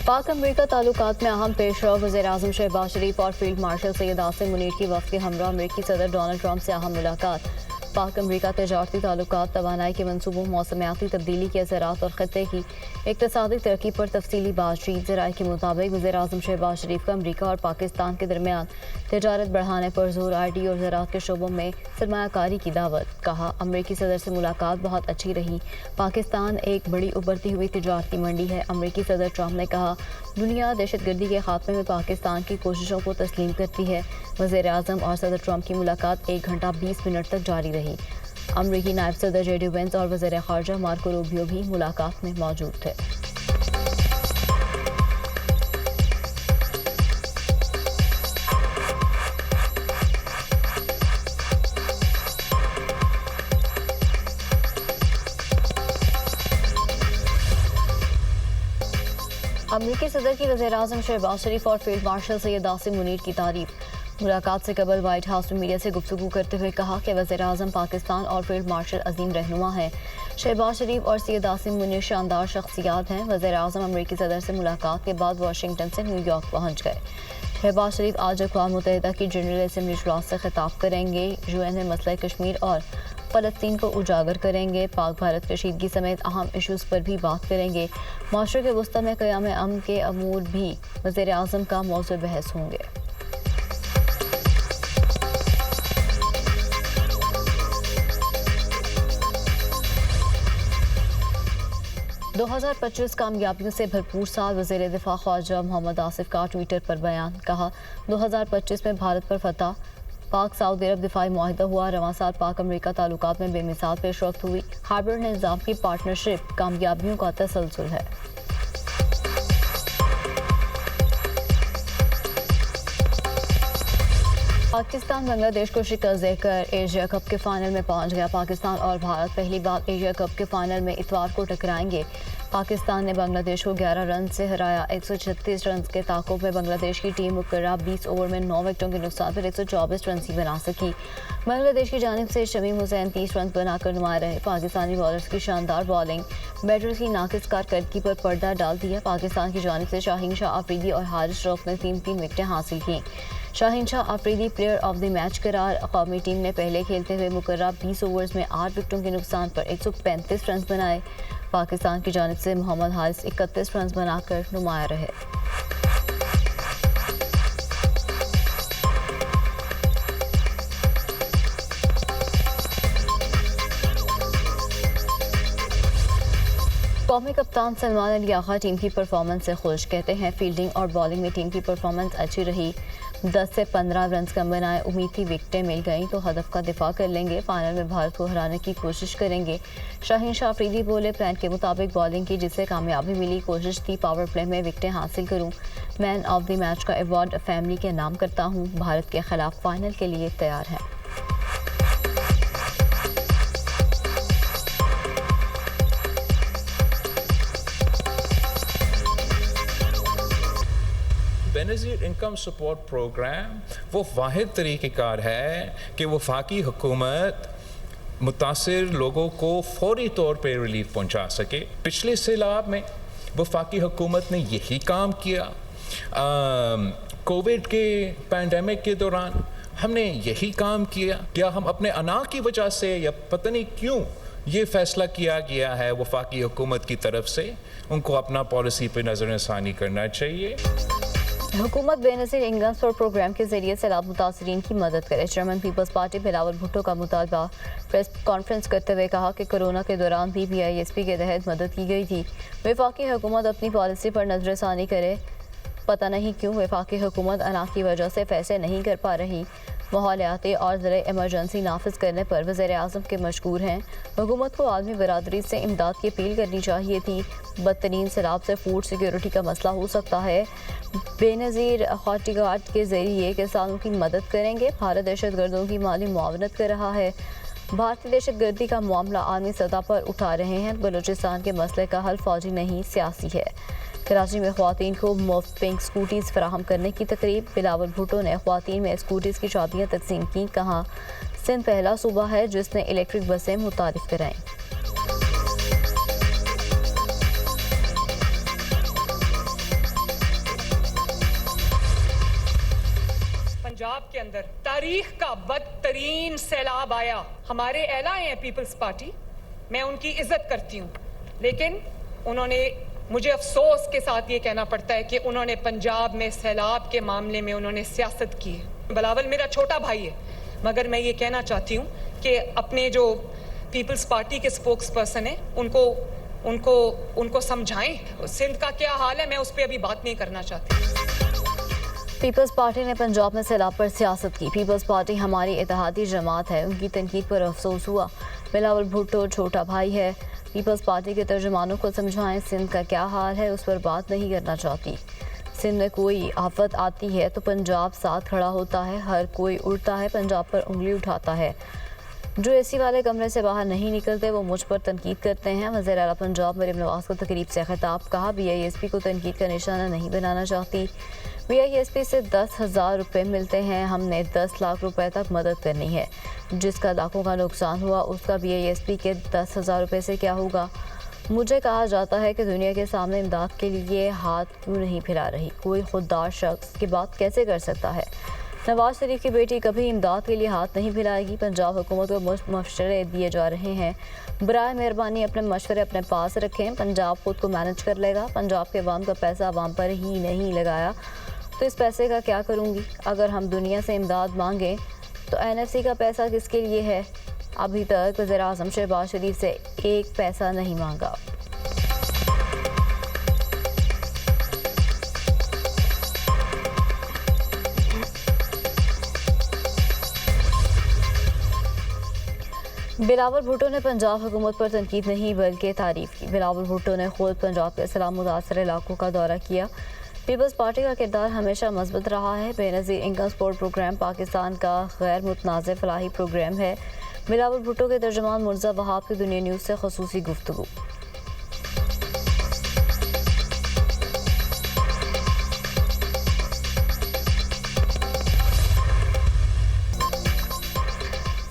पाक अमरीका ताल्लुकात में अहम पेशरफ वज़ीर-ए-आज़म शहबाज शरीफ और फील्ड मार्शल सैयद आसिम मुनीर की वक्त के हमरा अमरीकी सदर डोनाल्ड ट्रंप से अहम मुलाकात। पाक अमरीका तजारती ताल्लुकात, तवानाई के मनसूबों, मौसमियाती तब्दीली के असरात और खत्ते की इक़्तिसादी तरक्की पर तफसीली बातचीत। ज़राए के मुताबिक वज़ीर-ए-आज़म शहबाज शरीफ का अमरीका और पाकिस्तान के दरमियान तजारत बढ़ाने पर जोर, IT और ज़राअत के शोबों में सरमायाकारी की दावत। कहा, अमरीकी सदर से मुलाकात बहुत अच्छी रही। पाकिस्तान एक बड़ी उभरती हुई तजारती मंडी है। अमरीकी सदर ट्रंप ने कहा, दुनिया दहशतगर्दी के खात्मे में पाकिस्तान की कोशिशों को तस्लीम करती है। वज़ीर-ए-आज़म और सदर ट्रंप की मुलाकात 1 घंटा 20 मिनट तक जारी रही। अमरीकी नायब सदर JD वेंस और वज़ीर ख़ारजा मार्को रूबियो भी मुलाकात में मौजूद थे। अमरीकी सदर की वज़ीर-ए-आज़म शहबाज शरीफ और फील्ड मार्शल सैयद आसिम मुनीर की तारीफ। मुलाकात से कबल वाइट हाउस में मीडिया से गुफ्तगू करते हुए कहा कि वज़ीर-ए-आज़म पाकिस्तान और फील्ड मार्शल अजीम रहनुमा हैं। शहबाज शरीफ और सैयद आसिम मुनीर शानदार शख्सियात हैं। वज़ीर-ए-आज़म अमरीकी सदर से मुलाकात के बाद वाशिंगटन से न्यूयॉर्क पहुँच गए। शहबाज शरीफ आज अक़वाम मुत्तहिदा की जनरल असम्बली इजलास से खिताब करेंगे। UN में मसला कश्मीर और फ़लस्तीन को उजागर करेंगे। पाक भारत कशीदगी समेत अहम इशूज़ पर भी बात करेंगे। माशरे के वस्ता में क़याम अमन के अमूर भी वज़ीर-ए-आज़म का मौज़ू बहस होंगे। 2025 कामयाबियों से भरपूर साल। वज़ीर दिफा ख्वाजा मोहम्मद आसिफ का ट्विटर पर बयान। कहा, 2025 में भारत पर फतह। पाक सऊदी अरब दिफाई मुआहिदा हुआ। रवां साल पाक अमरीका ताल्लुकात में बेमिसाल पेशरफ्त हुई। हाइब्रिड निज़ाम की पार्टनरशिप कामयाबियों का तसलसल है। पाकिस्तान बांग्लादेश को शिकस्त देकर एशिया कप के फाइनल में पहुंच गया। पाकिस्तान और भारत पहली बार एशिया कप के फाइनल में इतवार को टकराएंगे। पाकिस्तान ने बांग्लादेश को 11 रन से हराया। 136 रन के ताक़ुब में बांग्लादेश की टीम मुकर्रा 20 ओवर में 9 विकेटों के नुकसान पर 124 रन ही बना सकी। बांग्लादेश की जानिब से शमीम हुसैन 30 रन बनाकर नुमाया रहे। पाकिस्तानी बॉलर्स की शानदार बॉलिंग बैटर्स की नाकिस कारकर्दगी पर पर्दा डाल दिया। पाकिस्तान की जानिब से शाहीन शाह आफरीदी और हारिस रऊफ ने 3-3 विकेटें हासिल की। Shaheen Shah Afridi player of the match करार। कौमी टीम ने पहले खेलते हुए मुकर्रा 20 ओवर्स में 8 विकेटों के नुकसान पर 135 रन बनाए। पाकिस्तान की जानिब से मोहम्मद हारिस 31 रन बनाकर नुमाया रहे। कौमी कप्तान सलमान अली आगा टीम की परफॉर्मेंस से खुश। कहते हैं, फील्डिंग और बॉलिंग में टीम की परफॉर्मेंस अच्छी रही। 10 से 15 रन कम बनाए। उम्मीद थी विकेटें मिल गई तो हदफ का दिफा कर लेंगे। फाइनल में भारत को हराने की कोशिश करेंगे। शाहीन शाह अफरीदी बोले, प्लान के मुताबिक बॉलिंग की जिससे कामयाबी मिली। कोशिश थी पावर प्ले में विकेटें हासिल करूं। मैन ऑफ द मैच का अवार्ड फैमिली के नाम करता हूं। भारत के खिलाफ फाइनल के लिए तैयार हैं। बेनज़ीर इनकम सपोर्ट प्रोग्राम वो वाहिद तरीक़ेकार है कि वफाकी हुकूमत मुतासिर लोगों को फौरी तौर पर रिलीफ पहुंचा सके। पिछले सैलाब में वफाकी हुकूमत ने यही काम किया। कोविड के पैंडेमिक के दौरान हमने यही काम किया। क्या हम अपने अना की वजह से या पता नहीं क्यों ये फैसला किया गया है वफाकी हुकूमत की तरफ से, उनको अपना पॉलिसी पर नज़रसानी करना चाहिए। हुकूमत बेनज़ीर इनकम सपोर्ट प्रोग्राम के जरिए सैलाब मुतासरीन की मदद करे। चेयरमैन पीपल्स पार्टी बिलावल भुट्टो का मुतालबा। प्रेस कॉन्फ्रेंस करते हुए कहा कि कोरोना के दौरान BBISP के तहत मदद की गई थी। वफाकी हुकूमत अपनी पॉलिसी पर नज़रसानी करे। पता नहीं क्यों वफाकी हुकूमत अना की वजह से फैसले नहीं कर पा रही। माहौलियाती और ज़रिए इमरजेंसी नाफिज करने पर वज़ीर-ए-आज़म के मशकूर हैं। हुकूमत को आलमी बरादरी से इमदाद की अपील करनी चाहिए थी। बदतरीन सैलाब से फूड सिक्योरिटी का मसला हो सकता है। बेनज़ीर हॉर्टिगार्ड के जरिए किसानों की मदद करेंगे। भारत दहशत गर्दों की माली मुआवनत कर रहा है। भारतीय दहशत गर्दी का मामला आलमी सतह पर उठा रहे हैं। बलूचिस्तान के मसले का हल फौजी नहीं सियासी है। कराची में ख्वातीन को मुफ्त पिंक स्कूटीज़ फराहम करने की तकरीब। बिलावल भुट्टो ने ख्वातीन में स्कूटीज़ की चाबियाँ तकसीम की। कहा, सिंध पहला सूबा है जिसने इलेक्ट्रिक बसें मुतारिफ कराईं। के अंदर तारीख का बदतरीन सैलाब आया। हमारे एलाए हैं पीपल्स पार्टी, मैं उनकी इज्जत करती हूँ, लेकिन उन्होंने, मुझे अफसोस के साथ ये कहना पड़ता है कि उन्होंने पंजाब में सैलाब के मामले में उन्होंने सियासत की है। बिलावल मेरा छोटा भाई है, मगर मैं ये कहना चाहती हूँ कि अपने जो पीपल्स पार्टी के स्पोक्स पर्सन हैं उनको समझाएं सिंध का क्या हाल है। मैं उस पर अभी बात नहीं करना चाहती। पीपल्स पार्टी ने पंजाब में सैलाब पर सियासत की। पीपल्स पार्टी हमारी इत्तेहादी जमात है, उनकी तनकीद पर अफसोस हुआ। बिलावल भुट्टो छोटा भाई है, पीपल्स पार्टी के तर्जुमानों को समझाएं सिंध का क्या हाल है, उस पर बात नहीं करना चाहती। सिंध में कोई आफत आती है तो पंजाब साथ खड़ा होता है, हर कोई उड़ता है, पंजाब पर उंगली उठाता है। जो एसी वाले कमरे से बाहर नहीं निकलते वो मुझ पर तनकीद करते हैं। वज़ीर आला पंजाब मरीम नवाज़ को तकरीब से खिताब, कहा BISP को तनकीद का निशाना नहीं बनाना चाहती। BISP से 10,000 रुपये मिलते हैं, हमने 10 लाख रुपए तक मदद करनी है। जिसका लाखों का नुकसान हुआ उसका BISP के 10,000 रुपये से क्या होगा। मुझे कहा जाता है कि दुनिया के सामने इमदाद के लिए हाथ क्यों नहीं फैला रही, कोई खुददार शख्स की बात कैसे कर सकता है। नवाज शरीफ की बेटी कभी इमदाद के लिए हाथ नहीं फैलाएगी। पंजाब हुकूमत को मशवरे दिए जा रहे हैं, बराए मेहरबानी अपने मशवरे अपने पास रखें। पंजाब खुद को मैनेज कर लेगा। पंजाब के अवाम का पैसा अवाम पर ही नहीं लगाया तो इस पैसे का क्या करूँगी। अगर हम दुनिया से इमदाद मांगें तो NFC का पैसा किसके लिए है। अभी तक वज़ीर आज़म शहबाज शरीफ से एक पैसा नहीं मांगा। बिलावल भुट्टो ने पंजाब हुकूमत पर तनकीद नहीं बल्कि तारीफ की। बिलावल भुट्टो ने खुद पंजाब के सैलाब मुतासर इलाकों का दौरा किया। पीपल्स पार्टी का किरदार हमेशा मजबूत रहा है। Benazir income support programme Pakistan का गैर मुतनाज़ फलाही प्रोग्राम है। बिलावल भुट्टो के तर्जुमान मुर्जा वहाब की दुनिया न्यूज़ से ख़ुसूसी गुफ्तगू।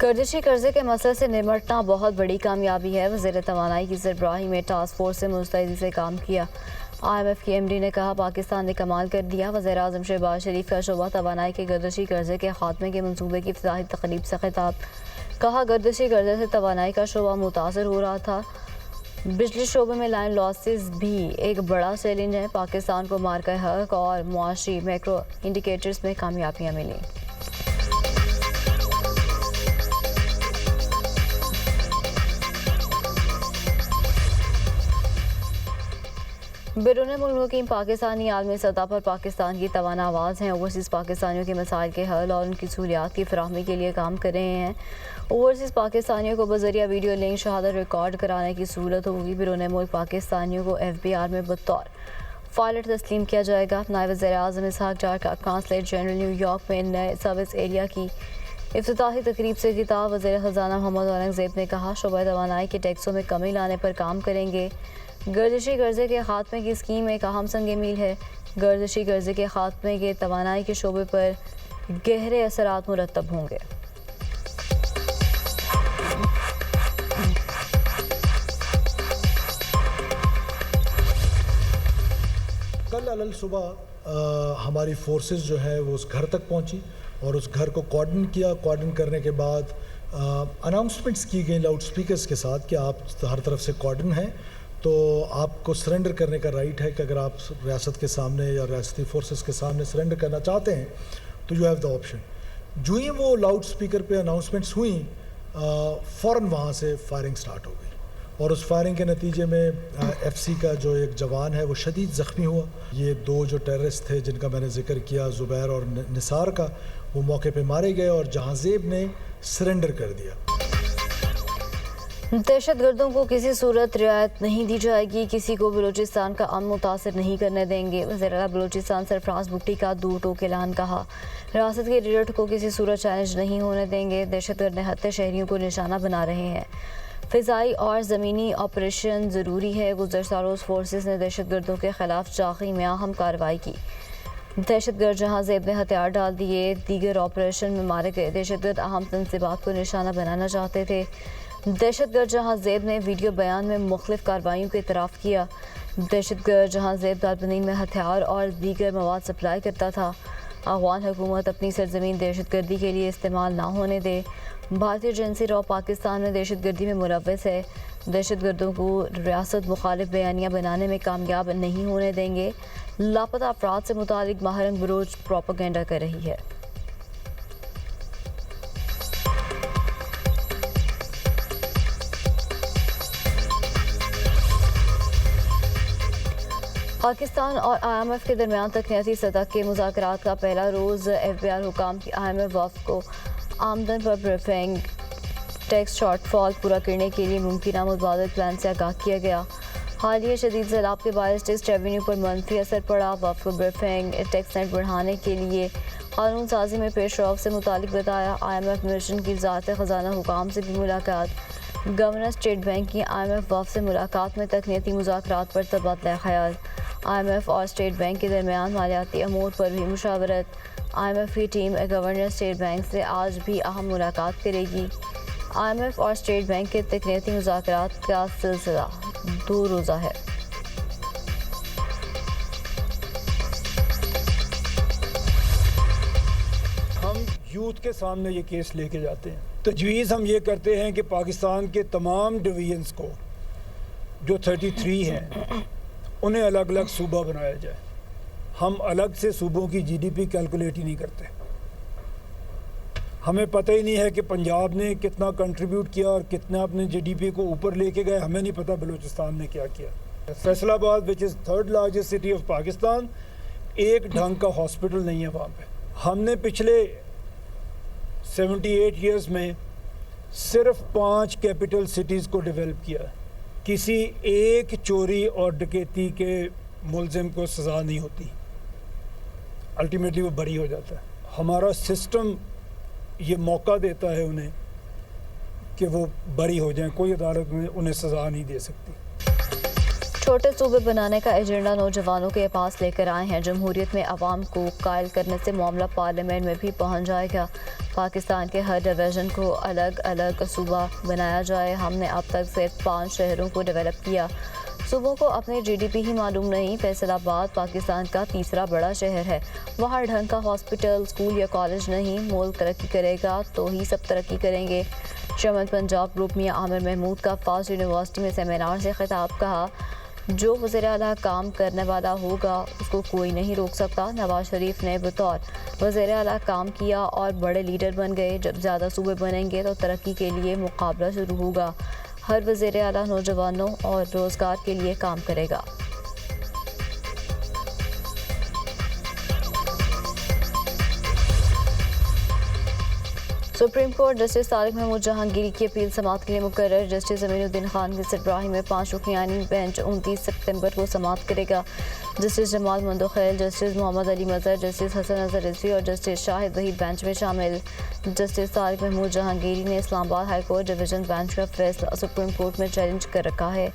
गर्दिशी कर्जे के मसले से निपटना बहुत बड़ी कामयाबी है। वज़ीर तवानाई की सरबराही में टास्क फोर्स ने मुस्तैदी से काम किया। IMF की MD ने कहा पाकिस्तान ने कमाल कर दिया। वज़ीर आज़म शहबाज शरीफ का शोबा तवानाई के गर्दिशी कर्जे के खात्मे के मंसूबे की इफ्तिताही तकरीब से खिताब, कहा गर्दिशी कर्जे से तवानाई का शोबा मुतासर हो रहा था। बिजली शोबे में लाइन लॉसेस भी एक बड़ा चैलेंज है। पाकिस्तान को मार्का हक और मुआशी मैक्रो इंडिकेटर्स में कामयाबियाँ मिली। बैरून मुल्क मुकीम पाकिस्तानी आलमी सतह पर पाकिस्तान की तवाना आवाज़ हैं। ओवरसीज़ पाकिस्तानियों के मसाइल के हल और उनकी सहूलियात की फराहमी के लिए काम कर रहे हैं। ओवरसीज़ पाकिस्तानियों को बज़रिया वीडियो लिंक शहादत रिकॉर्ड कराने की सहूलत होगी। बैरून मुल्क पाकिस्तानियों को FBR में बतौर पायलट तस्लीम किया जाएगा। नायब वज़ीर आज़म इसहाक डार का कांसलेट जनरल न्यूयॉर्क में नए सर्विस एरिया की इफ्तिताही तकरीब से खिताब। वज़ीर ख़जाना मोहम्मद औरंगज़ेब ने कहा शोबा तवानाई के टैक्सों में कमी लाने पर काम करेंगे। गर्दिशी कर्जे के खात्मे की स्कीम एक अहम संग मील है। गर्दिशी कर्जे के खात्मे के तवानाई के शोबे पर गहरे असरात मुरतब होंगे। कल अलल सुबह हमारी फोर्सेस जो है वो उस घर तक पहुंची और उस घर को कॉर्डन किया। कॉर्डन करने के बाद अनाउंसमेंट्स की गई लाउड स्पीकर्स के साथ कि आप हर तरफ से कॉर्डन है तो आपको सरेंडर करने का राइट है कि अगर आप रियासत के सामने या रियासती फोर्सेस के सामने सरेंडर करना चाहते हैं तो यू हैव द ऑप्शन। जो ही वो लाउड स्पीकर पे अनाउंसमेंट्स हुई फ़ौरन वहाँ से फायरिंग स्टार्ट हो गई और उस फायरिंग के नतीजे में FC का जो एक जवान है वो शदीद ज़ख्मी हुआ। ये दो जो टेररिस्ट थे जिनका मैंने जिक्र किया ज़ुबैर और निसार का, वो मौके पे मारे गए और जहांजेब ने सरेंडर कर दिया। दहशतगर्दों को किसी सूरत रियायत नहीं दी जाएगी, किसी को बलूचिस्तान का अमन मुतासर नहीं करने देंगे। वज़ीर आला बलूचिस्तान सरफराज भुट्टी का दो टोक ऐलान, कहा रियासत के रिजल्ट को किसी सूरत चैलेंज नहीं होने देंगे। दहशतगर्द निहत्ते शहरियों को निशाना बना रहे हैं। फ़िज़ाई और ज़मीनी ऑपरेशन ज़रूरी है। गुज़श्ता रोज़ फोर्सेस ने दहशतगर्दों के खिलाफ चाक़ी में अहम कार्रवाई की। दहशतगर्द जहांजेब ने हथियार डाल दिए, दीगर ऑपरेशन में मारे गए दहशतगर्द अहम तंसीबात को निशाना बनाना चाहते थे। दहशतगर्द जहांजेब ने वीडियो बयान में मुख्तलिफ कार्रवाइयों को इतराफ़ किया। दहशतगर्द जहांजेब दारबनीन में हथियार और दीगर मवाद सप्लाई करता था। अफगान हुकूमत अपनी सरजमीन दहशतगर्दी के लिए इस्तेमाल ना होने दे। भारतीय एजेंसी रॉ पाकिस्तान में दहशतगर्दी में मुलव्वस है। दहशतगर्दों को रियासत मुखालिफ बयानियाँ बनाने में कामयाब नहीं होने देंगे। लापता अफराद से मुतालिक महरंग बरोज प्रोपेगेंडा कर रही है। पाकिस्तान और IMF के दरमियान तकनीकी सतह के मुज़ाकरात का पहला रोज़ FBI हुकाम की IMF वफ़द को आमदन पर ब्रीफिंग, टैक्स शॉर्टफॉल पूरा करने के लिए मुमकिन मुतबादल प्लान से आगाह किया गया। हालिया शदीद सैलाब के बायस टैक्स रेवेन्यू पर मनफी असर पड़ा। वफ़द को ब्रीफिंग, टैक्स नेट बढ़ाने के लिए कानून साजी में पेशरफ से मुतालिक बताया। IMF मिशन की वज़ारत ख़जाना हुकाम से भी मुलाकात। गवर्नर स्टेट बैंक की IMF वफ़द से मुलाकात में तकनीकी मुज़ाकरात पर तबादला ख़याल। IMF और स्टेट बैंक के दरमियान मालियाती अमूर पर भी मुशावरत। IMF की टीम गवर्नर स्टेट बैंक से आज भी अहम मुलाकात करेगी। IMF और स्टेट बैंक के तकनीकी मुज़ाकरात का सिलसिला 2 रोज़ा है। हम यूथ के सामने ये केस लेके जाते हैं। तजवीज़ हम ये करते हैं कि पाकिस्तान के तमाम डिवीजन्स को जो 33 हैं उन्हें अलग अलग सूबा बनाया जाए। हम अलग से सूबों की GDP कैलकुलेट ही नहीं करते। हमें पता ही नहीं है कि पंजाब ने कितना कंट्रीब्यूट किया और कितना अपने GDP को ऊपर लेके गए। हमें नहीं पता बलूचिस्तान ने क्या किया। Faisalabad which is 3rd largest city of Pakistan, एक ढंग का हॉस्पिटल नहीं है वहाँ पे। हमने पिछले 78 ईयर्स में सिर्फ 5 कैपिटल सिटीज़ को डेवलप किया है। किसी एक चोरी और डकैती के मुलजिम को सज़ा नहीं होती, अल्टीमेटली वो बरी हो जाता है। हमारा सिस्टम ये मौका देता है उन्हें कि वो बरी हो जाएं। कोई अदालत में उन्हें सज़ा नहीं दे सकती। छोटे सूबे बनाने का एजेंडा नौजवानों के पास लेकर आए हैं। जमहूरियत में अवाम को कायल करने से मामला पार्लियामेंट में भी पहुंच जाएगा। पाकिस्तान के हर डिवीज़न को अलग अलग सूबा बनाया जाए। हमने अब तक सिर्फ 5 शहरों को डेवलप किया। सूबों को अपनी GDP ही मालूम नहीं। फैसलाबाद पाकिस्तान का 3रा बड़ा शहर है। वहाँ ढंग का हॉस्पिटल, स्कूल या कॉलेज नहीं। मुल्क तरक्की करेगा तो ही सब तरक्की करेंगे। चेयरमैन पंजाब ग्रुप मियां आमिर महमूद का फास्ट यूनिवर्सिटी में सेमिनार से खिताब। कहा, जो वज़ीर आला काम करने वाला होगा उसको कोई नहीं रोक सकता। नवाज शरीफ ने बतौर वज़ीर आला काम किया और बड़े लीडर बन गए। जब ज़्यादा सूबे बनेंगे तो तरक्की के लिए मुकाबला शुरू होगा। हर वज़ीर आला नौजवानों और रोज़गार के लिए काम करेगा। Supreme Court Justice Tariq Mahmood Jahangiri की अपील समाअत के लिए मुकर्रर। जस्टिस ज़मीनुद्दीन खान की सरबराही में 5 रुकनियानी बेंच 29 सितंबर को समाअत करेगा। Justice Jamal Mandokhail, justice Mohammad Ali Mazhar, justice Hasan Azhar Rizvi और जस्टिस शाहिद वहीद बेंच में शामिल। जस्टिस तारिक महमूद जहांगीरी ने Islamabad high court division bench का फैसला सुप्रीम कोर्ट में चैलेंज कर रखा है।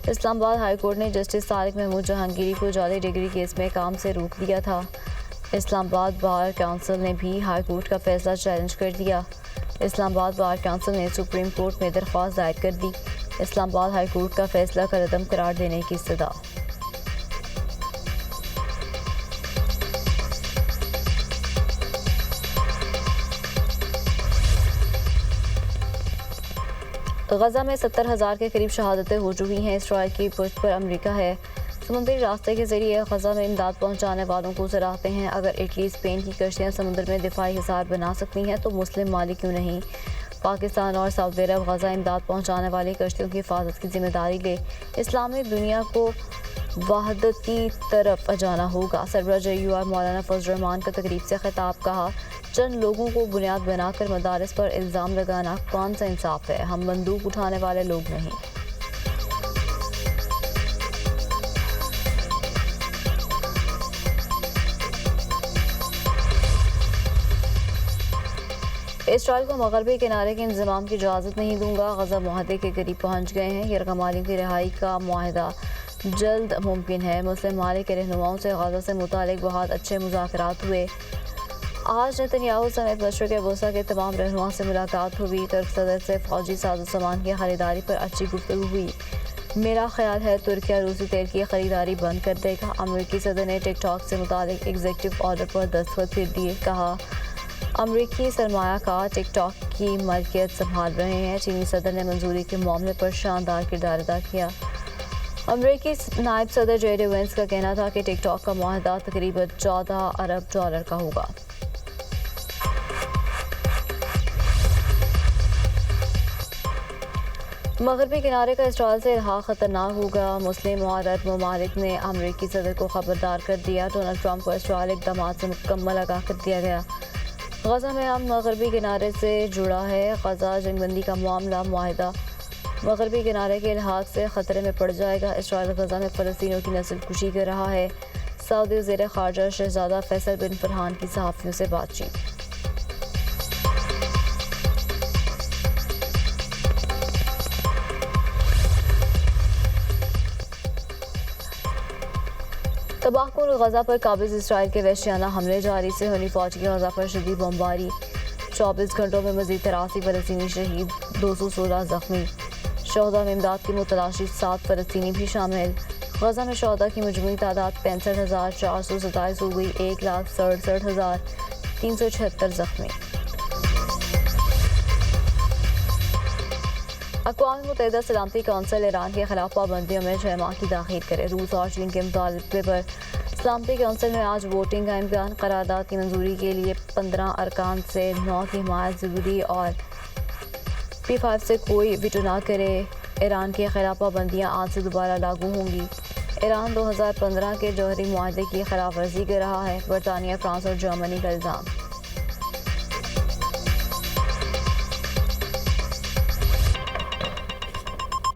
इस्लामाबाद हाई कोर्ट ने जस्टिस तारिक महमूद जहांगीरी को जाली डिग्री केस में काम से रोक दिया था। इस्लामाबाद बार काउंसिल ने भी हाई कोर्ट का फैसला चैलेंज कर दिया। इस्लामाबाद बार काउंसिल ने सुप्रीम कोर्ट में दरख्वास्त दायर कर दी। इस्लामाबाद हाई कोर्ट का फैसला कलअदम करार देने की इस्तदा। गजा में 70,000 के करीब शहादतें हो चुकी हैं। इसराइल की पुष्ट पर अमेरिका है। समुद्री रास्ते के जरिए गजा में इमदाद पहुंचाने वालों को सराहते हैं। अगर इटली स्पेन की कश्तियां समुद्र में दिफाई हिसार बना सकती हैं तो मुस्लिम मालिक क्यों नहीं। पाकिस्तान और सऊदी अरब गजा इमदाद पहुंचाने वाली कश्तियों की हिफाजत की जिम्मेदारी ले। इस्लामी दुनिया को वहदती तरफ जाना होगा। सरबराह JUR मौलाना फजल रहमान का तकरीब से खिताब। कहा, चंद लोगों को बुनियाद बनाकर मदारिस पर इल्ज़ाम लगाना कौन सा इंसाफ है। हम बंदूक उठाने वाले लोग नहीं। इसराइल को मगरबी किनारे के इंतजाम की इजाज़त नहीं दूंगा। गजा मुआहदे के करीब पहुंच गए हैं। यरगमालियों की रिहाई का मुआहदा जल्द मुमकिन है। मुस्लिम मालिक के रहनुमाओं से गजा से मुतालिक बहुत अच्छे मुज़ाकरात हुए। आज नेतन्याहू समेत मशरिक़ वस्ता के तमाम रहनुमाओं से मुलाकात हुई। तुर्क सदर से फ़ौजी साज़ो सामान की खरीदारी पर अच्छी गुफ्तगू हुई। मेरा ख्याल है तुर्किया रूसी तेल की खरीदारी बंद कर देगा। अमेरिकी सदर ने टिकटॉक से मुतालिक एग्जीक्यूटिव ऑर्डर पर दस्तखत कर दिए। कहा अमेरिकी सरमायाकार टिकटॉक की मलकियत संभाल रहे हैं। चीनी सदर ने मंजूरी के मामले पर शानदार किरदार अदा किया। अमेरिकी नायब सदर जेडी वेंस का कहना था कि टिकटॉक का मुआहदा तकरीबन $14 अरब का होगा। मगरबी किनारे का इसराइल से इल्हाक खतरनाक होगा। मुस्लिम और अरब ममालिक ने अमेरिकी सदर को खबरदार कर दिया। डोनाल्ड ट्रंप को इसराइल इक़दाम से मुकम्मल आगाह कर दिया गया। गजा में अब मगरबी किनारे से जुड़ा है। गजा जंगबंदी का मामला मुआहदा मगरबी किनारे के इल्हाक से ख़तरे में पड़ जाएगा। इसराइल गजा में फ़लस्तीनियों की नस्ल कुशी कर रहा है। सऊदी वज़ीर ख़ारजा शहज़ादा फैसल बिन फरहान की सहाफ़ियों से बातचीत। तबाहकुन गजा पर काबिज इसराइल के वहशियाना हमले जारी से होनी फौज की गजा पर शदीद बमबारी। 24 घंटों में मज़ीद 83 फ़लस्तीनी शहीद, 216 ज़ख्मी। शहदा में इमदाद की मुतलाशी 7 फ़लस्तीनी भी शामिल। गजा में शहदा की मजमूई तादाद 65,427 हो गई। 1,67,376 ज़ख्मी। अक़वाम मुत्तहिदा सलामती कौंसिल ईरान के खिलाफ पाबंदियों में 6 माह की ताख़ीर करे। रूस और चीन के मुतालबे पर सलामती कौंसिल में आज वोटिंग का इम्कान। करारदाद की मंजूरी के लिए 15 अरकान से 9 की हिमायत ज़रूरी और P5 से कोई वीटो ना करे। ईरान के खिलाफ पाबंदियाँ आज से दोबारा लागू होंगी। ईरान 2015 के जौहरी मुआहदे की खिलाफ वर्जी कर रहा है। बरतानिया, फ्रांस और जर्मनी का इल्ज़ाम।